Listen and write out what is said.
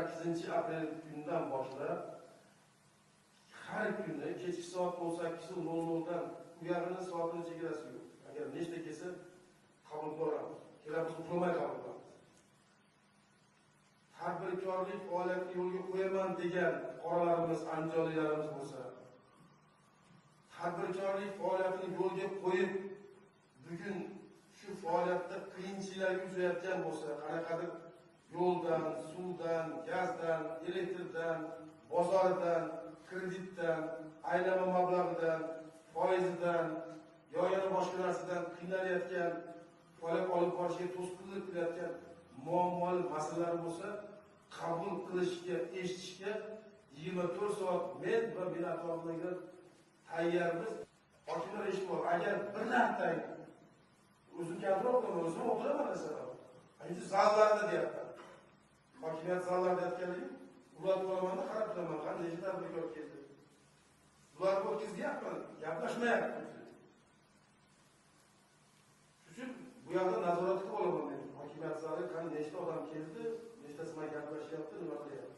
18-aprel kunidan boshlab har kuni kechki soat 18:00 dan uyog'ini soatini chegarasi yo'q. Agar nechta kelsa qabul qilamiz. Kelamiz uxlamay qabul qilamiz. Tadbirkorlik faoliyatini yo'lga qo'yaman degan fuqarolarimiz, andijonliklarimiz bo'lsa, tadbirkorlik faoliyatini yo'lga qo'yib, bugun shu faoliyatda qiyinchiliklar uchrayotgan bo'lsa, qanaqadir yo'ldan, suvdan, gazdan, elektrdan, bozordan, kreditdan, aylama mablag'idan, foizidan, yana boshqa narsadan qiynalgan, faoliyat olib borishga to'sqinlik qilayotgan muammoli masalalar bo'lsa, qabul qilishga, eshitishga 24 soat men va meni atrofimdagilar tayyormiz. Hokimlar eshitib, agar bir marta o'zim kontrol qilaman, o'zim o'tiraman masalan. Endi zallarda deyapman. Hokimiyat zallarida aytganligim, ular to'lamanda qarab turaman, qanday tadbirkor keldi. Bular o'tkazyapman, gaplashmayapti. Shuning bu yerda nazorat qilib olaman men. Hokimiyat zali qanday nechta odam keldi, nechtasi bilan gaplashyapti, nima qilyapti.